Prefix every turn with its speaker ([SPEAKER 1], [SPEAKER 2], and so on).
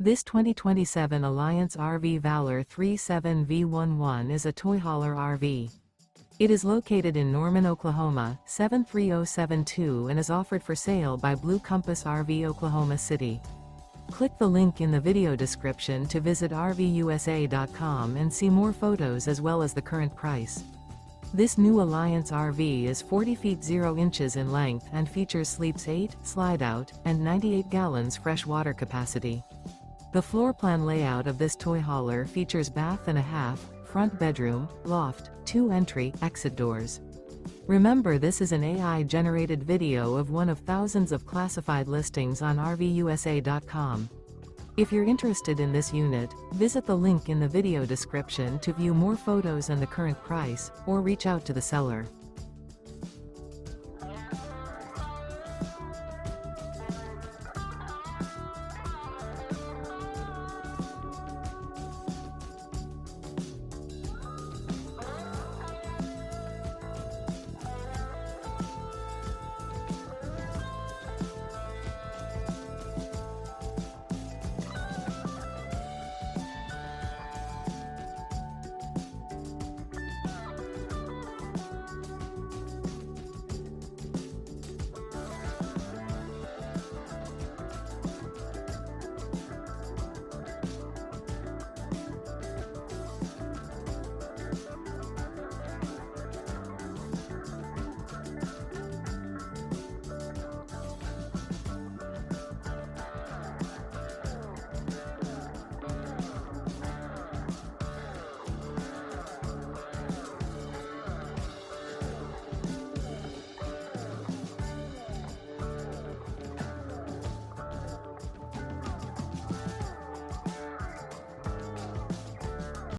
[SPEAKER 1] This 2027 Alliance RV Valor 37V11 is a toy hauler RV. It is located in Norman, Oklahoma, 73072 and is offered for sale by Blue Compass RV Oklahoma City. Click the link in the video description to visit RVUSA.com and see more photos as well as the current price. This new Alliance RV is 40 feet 0 inches in length and features sleeps 8, slide-out, and 98 gallons fresh water capacity. The floor plan layout of this toy hauler features bath and a half, front bedroom, loft, 2 entry, exit doors. Remember, this is an AI-generated video of one of thousands of classified listings on RVUSA.com. If you're interested in this unit, visit the link in the video description to view more photos and the current price, or reach out to the seller.